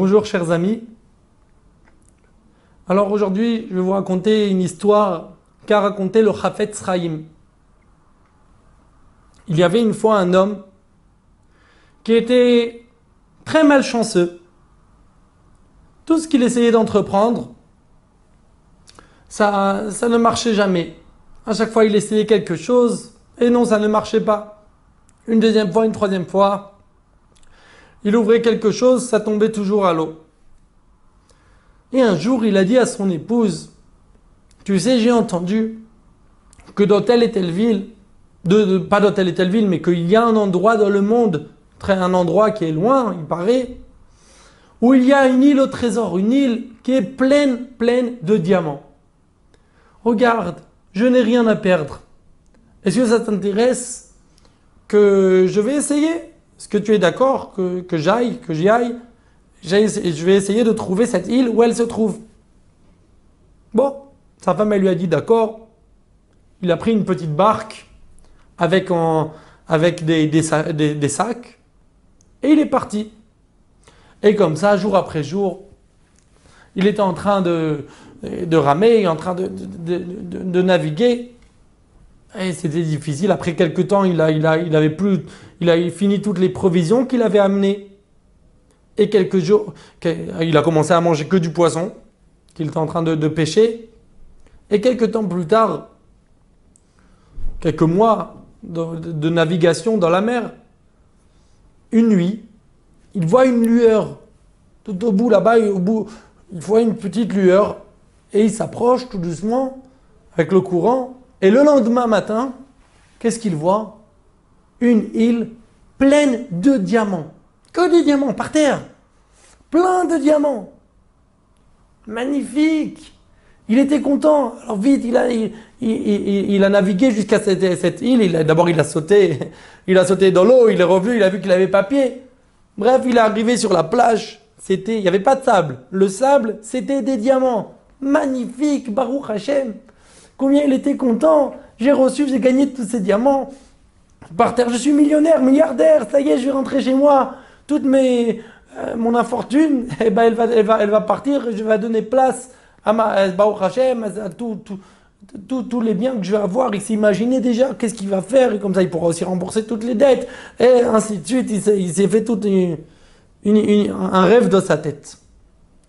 Bonjour chers amis. Alors aujourd'hui, je vais vous raconter une histoire qu'a raconté le Chafetz Chaim. Il y avait une fois un homme qui était très malchanceux. Tout ce qu'il essayait d'entreprendre, ça ne marchait jamais. À chaque fois, il essayait quelque chose et non, ça ne marchait pas. Une deuxième fois, une troisième fois, il ouvrait quelque chose, ça tombait toujours à l'eau. Et un jour, il a dit à son épouse, tu sais, j'ai entendu que dans telle et telle ville, pas dans telle et telle ville, mais qu'il y a un endroit dans le monde, un endroit qui est loin, il paraît, où il y a une île au trésor, une île qui est pleine de diamants. Regarde, je n'ai rien à perdre. Est-ce que ça t'intéresse que je vais essayer? Est-ce que tu es d'accord que j'y aille? Je vais essayer de trouver cette île où elle se trouve. Bon, sa femme, elle lui a dit d'accord. Il a pris une petite barque avec des sacs et il est parti. Et comme ça, jour après jour, il était en train de ramer, en train de naviguer. Et c'était difficile. Après quelques temps, il a fini toutes les provisions qu'il avait amenées. Et quelques jours, il a commencé à manger que du poisson qu'il était en train de pêcher. Et quelques temps plus tard, quelques mois de navigation dans la mer, une nuit, il voit une lueur. Tout au bout là-bas, il voit une petite lueur. Et il s'approche tout doucement avec le courant. Et le lendemain matin, qu'est-ce qu'il voit? Une île pleine de diamants. Que des diamants par terre. Plein de diamants. Magnifique. Il était content. Alors vite, il a navigué jusqu'à cette île. D'abord, il a sauté. Il a sauté dans l'eau. Il est revenu. Il a vu qu'il n'avait pas pied. Bref, il est arrivé sur la plage. Il n'y avait pas de sable. Le sable, c'était des diamants. Magnifique. Baruch Hashem. Combien il était content. J'ai gagné tous ces diamants. Par terre, je suis millionnaire, milliardaire. Ça y est, je vais rentrer chez moi. Mon infortune, eh ben, elle va partir et je vais donner place à Baruch Hashem, à tous les biens que je vais avoir. Il s'est imaginé déjà qu'est-ce qu'il va faire et comme ça il pourra aussi rembourser toutes les dettes et ainsi de suite. Il s'est fait tout un rêve dans sa tête.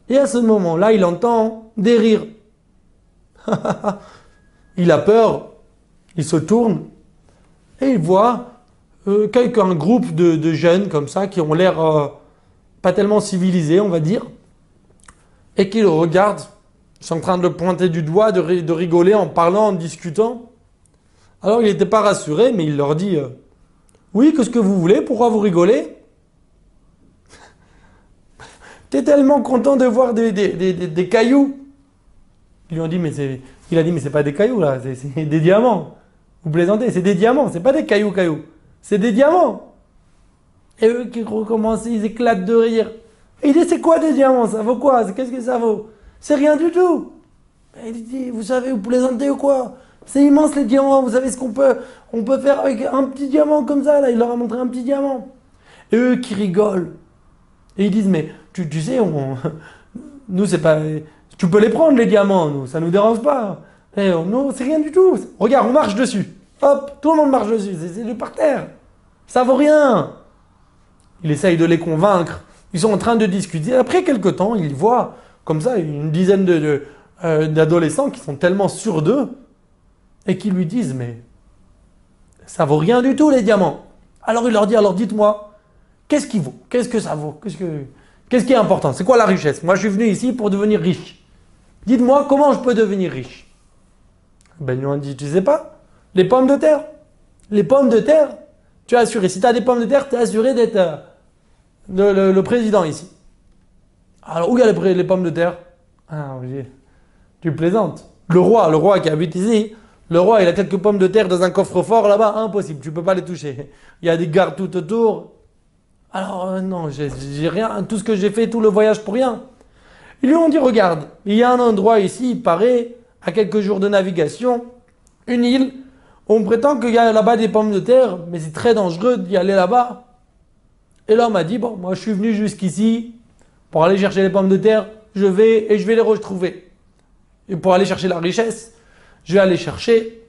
Et à ce moment-là, il entend des rires. Il a peur, il se tourne et il voit un groupe de jeunes comme ça qui ont l'air pas tellement civilisés, on va dire, et qui le regardent. Ils sont en train de le pointer du doigt, de rigoler en parlant, en discutant. Alors il n'était pas rassuré, mais il leur dit oui, qu'est-ce que vous voulez? Pourquoi vous rigolez? T'es tellement content de voir des cailloux. Ils lui ont dit il a dit mais c'est pas des cailloux là, c'est des diamants. Vous plaisantez, c'est des diamants, c'est pas des cailloux. C'est des diamants. Et eux qui recommencent, ils éclatent de rire. Et il dit c'est quoi des diamants? Ça vaut quoi? Qu'est-ce que ça vaut? C'est rien du tout. Et il dit vous savez, vous plaisantez ou quoi? C'est immense les diamants, vous savez ce qu'on peut faire avec un petit diamant comme ça là. Il leur a montré un petit diamant. Et eux qui rigolent. Et ils disent mais tu sais, nous c'est pas... Tu peux les prendre les diamants, nous, ça nous dérange pas. Et non, c'est rien du tout. Regarde, on marche dessus. Hop, tout le monde marche dessus. C'est du par terre. Ça vaut rien. Il essaye de les convaincre. Ils sont en train de discuter. Après quelques temps, il voit comme ça une dizaine d'adolescents qui sont tellement sûrs d'eux et qui lui disent mais ça vaut rien du tout les diamants. Alors il leur dit alors dites-moi qu'est-ce qui vaut? Qu'est-ce que ça vaut? Qu'est-ce qui est important? C'est quoi la richesse? Moi je suis venu ici pour devenir riche. Dites-moi comment je peux devenir riche. Ben ils lui ont dit tu sais pas? Les pommes de terre. Les pommes de terre. Tu es assuré. Si tu as des pommes de terre, tu es assuré d'être le président ici. Alors, où il y a les pommes de terre? Ah, tu plaisantes. Le roi qui habite ici, le roi, il a quelques pommes de terre dans un coffre-fort là-bas. Impossible, tu ne peux pas les toucher. Il y a des gardes tout autour. Alors, non, j'ai rien. Tout ce que j'ai fait, tout le voyage pour rien. Ils lui ont dit, regarde, il y a un endroit ici, il paraît, à quelques jours de navigation, une île. On prétend qu'il y a là-bas des pommes de terre, mais c'est très dangereux d'y aller là-bas. Et l'homme a dit, bon, moi je suis venu jusqu'ici Pour aller chercher les pommes de terre, je vais les retrouver. Et pour aller chercher la richesse, je vais aller chercher.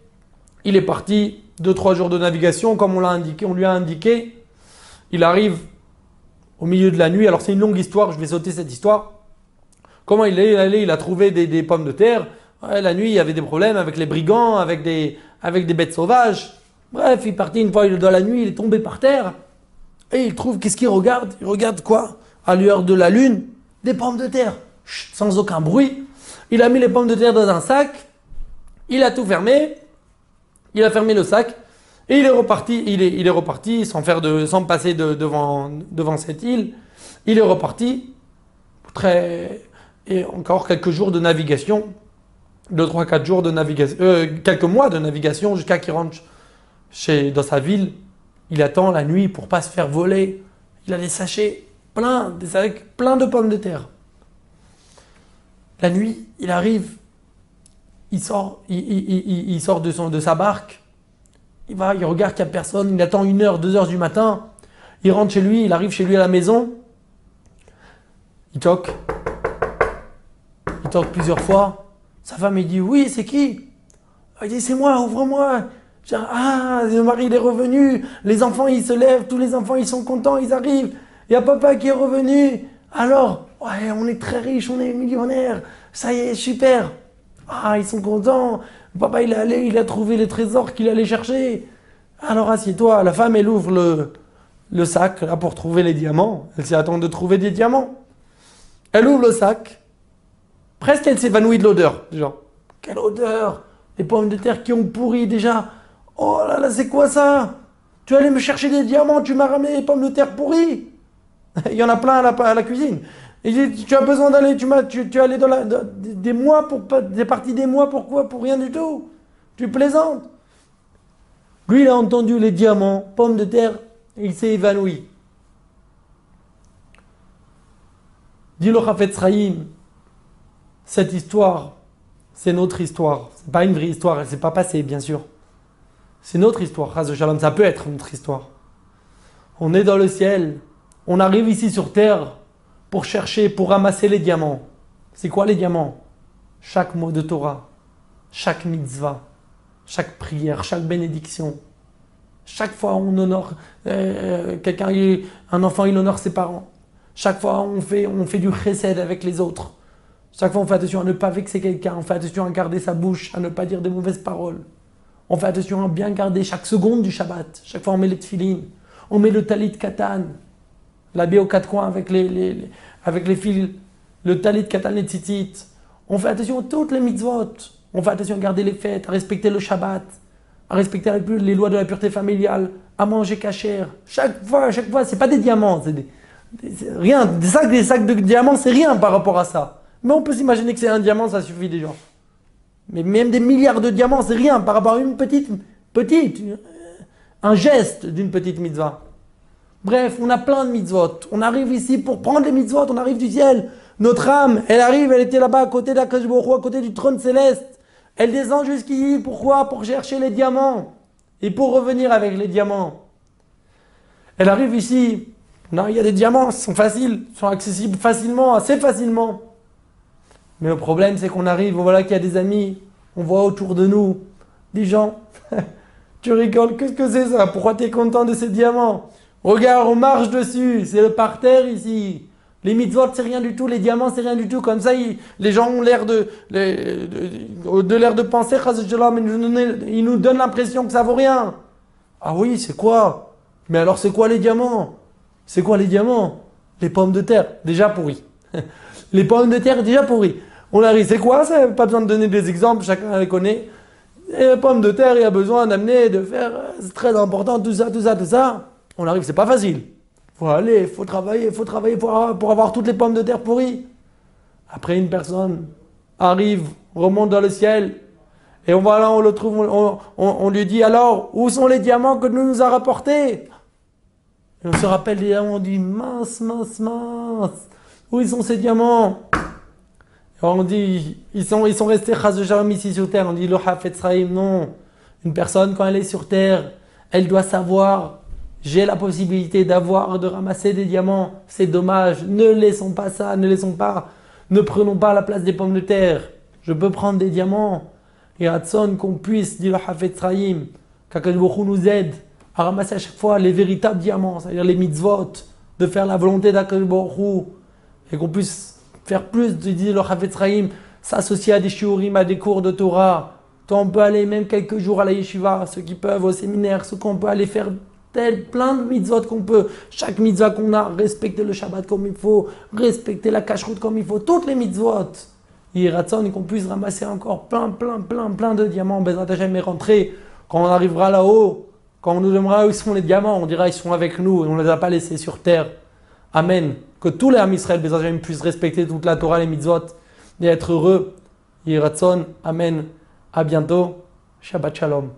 Il est parti 2-3 jours de navigation, comme on lui a indiqué. Il arrive au milieu de la nuit. Alors c'est une longue histoire, je vais sauter cette histoire. Comment il est allé? Il a trouvé des pommes de terre. Ouais, la nuit, il y avait des problèmes avec les brigands, avec des bêtes sauvages. Bref, il est parti une fois dans la nuit, il est tombé par terre. Et il trouve, qu'est-ce qu'il regarde? Il regarde quoi? À lueur de la lune, des pommes de terre. Chut, sans aucun bruit. Il a mis les pommes de terre dans un sac. Il a tout fermé. Il a fermé le sac. Et il est reparti. Il est reparti sans passer devant cette île. Il est reparti. Et encore quelques jours de navigation. 2-3-4 jours de navigation. Quelques mois de navigation jusqu'à qu'il rentre dans sa ville. Il attend la nuit pour pas se faire voler. Il a des sachets avec plein de pommes de terre. La nuit, il arrive. Il sort de sa barque. Il regarde qu'il n'y a personne. Il attend 1h, 2h du matin. Il rentre chez lui. Il arrive chez lui à la maison. Il toque. Il toque plusieurs fois. Sa femme, il dit, oui, c'est qui? Il dit, c'est moi, ouvre-moi. Le mari, il est revenu. Les enfants, ils se lèvent. Tous les enfants, ils sont contents, ils arrivent. Il y a papa qui est revenu. Alors, ouais, on est très riches, on est millionnaires. Ça y est, super. Ah, ils sont contents. Papa, il a trouvé les trésors qu'il allait chercher. Alors, assieds-toi. La femme, elle ouvre le sac là, pour trouver les diamants. Elle s'y attend de trouver des diamants. Elle ouvre le sac. Presque, elle s'évanouit de l'odeur. Genre, quelle odeur! Les pommes de terre qui ont pourri déjà. Oh là là, c'est quoi ça? Tu allais me chercher des diamants, tu m'as ramené des pommes de terre pourries. Il y en a plein à la cuisine. Et tu as besoin d'aller, tu es allé des mois t'es parti des mois, pourquoi? Pour rien du tout. Tu plaisantes. Lui, il a entendu les diamants, pommes de terre, et il s'est évanoui. Dit le Chafetz Chaim, cette histoire, c'est notre histoire. C'est pas une vraie histoire, elle s'est pas passée, bien sûr. C'est notre histoire, Chas Shalom, ça peut être notre histoire. On est dans le ciel, on arrive ici sur terre pour chercher, pour ramasser les diamants. C'est quoi les diamants? Chaque mot de Torah, chaque mitzvah, chaque prière, chaque bénédiction. Chaque fois on honore un enfant, il honore ses parents. Chaque fois on fait du chesed avec les autres. Chaque fois on fait attention à ne pas vexer quelqu'un, on fait attention à garder sa bouche, à ne pas dire des mauvaises paroles. On fait attention à bien garder chaque seconde du Shabbat. Chaque fois on met les tefilines, on met le talit katan, l'habit aux quatre coins avec les fils, le talit katan, les tzitzit. On fait attention à toutes les mitzvot. On fait attention à garder les fêtes, à respecter le Shabbat, à respecter les lois de la pureté familiale, à manger kasher. Chaque fois, c'est pas des diamants, c'est rien. Des sacs de diamants, c'est rien par rapport à ça. Mais on peut s'imaginer que c'est un diamant, ça suffit déjà. Mais même des milliards de diamants, c'est rien par rapport à une petite, un geste d'une petite mitzvah. Bref, on a plein de mitzvot. On arrive ici pour prendre les mitzvot, on arrive du ciel. Notre âme, elle arrive, elle était là-bas à côté d'Akadosh Baruch Hu, à côté du trône céleste. Elle descend jusqu'ici, pourquoi? Pour chercher les diamants. Et pour revenir avec les diamants. Elle arrive ici. Non, il y a des diamants, ils sont faciles, ils sont accessibles facilement, assez facilement. Mais le problème, c'est qu'on arrive, voilà qu'il y a des amis, on voit autour de nous des gens. Tu rigoles, qu'est-ce que c'est ça? Pourquoi tu es content de ces diamants? Regarde, on marche dessus, c'est le parterre ici. Les mitzvot, c'est rien du tout, les diamants, c'est rien du tout. Comme ça, les gens ont l'air de penser, ils nous donnent l'impression que ça vaut rien. Ah oui, c'est quoi? Mais alors, c'est quoi les diamants? C'est quoi les diamants? Les pommes de terre, déjà pourries. Les pommes de terre, déjà pourries. On arrive, c'est quoi ça? Pas besoin de donner des exemples, chacun les connaît. Et les pommes de terre, il y a besoin d'amener, de faire, c'est très important, tout ça. On arrive, c'est pas facile. Faut aller, faut travailler pour avoir toutes les pommes de terre pourries. Après, une personne arrive, remonte dans le ciel, et on le trouve, on lui dit alors, où sont les diamants que nous a rapportés? Et on se rappelle des diamants, on dit mince, où sont ces diamants? Et on dit, ils sont restés chas de shalom ici sur terre. On dit le Chafetz Chaim, non. Une personne, quand elle est sur terre, elle doit savoir j'ai la possibilité de ramasser des diamants. C'est dommage. Ne laissons pas ça. Ne prenons pas la place des pommes de terre. Je peux prendre des diamants. Et Ratson qu'on puisse, dit le Hafetz Chaim, qu'Akadosh Baruch Hu nous aide à ramasser à chaque fois les véritables diamants, c'est-à-dire les mitzvot, de faire la volonté d'Akadosh Baruch Hu, et qu'on puisse faire plus, dit le Hafetz Chaim, s'associer à des shiurim, à des cours de Torah. Toi, on peut aller même quelques jours à la yeshiva, ceux qui peuvent au séminaire, ceux qu'on peut aller faire plein de mitzvot qu'on peut. Chaque mitzvah qu'on a, respecter le Shabbat comme il faut, respecter la kashrut comme il faut, toutes les mitzvot. Et Ratson, qu'on puisse ramasser encore plein de diamants. Bezrat Hashem est rentré. Quand on arrivera là-haut, quand on nous demandera où sont les diamants, on dira ils sont avec nous et on ne les a pas laissés sur terre. Amen. Que tous les Am Israël, Bezrat Hashem, puissent respecter toute la Torah, les mitzvot et être heureux. Et Ratson, Amen. À bientôt. Shabbat Shalom.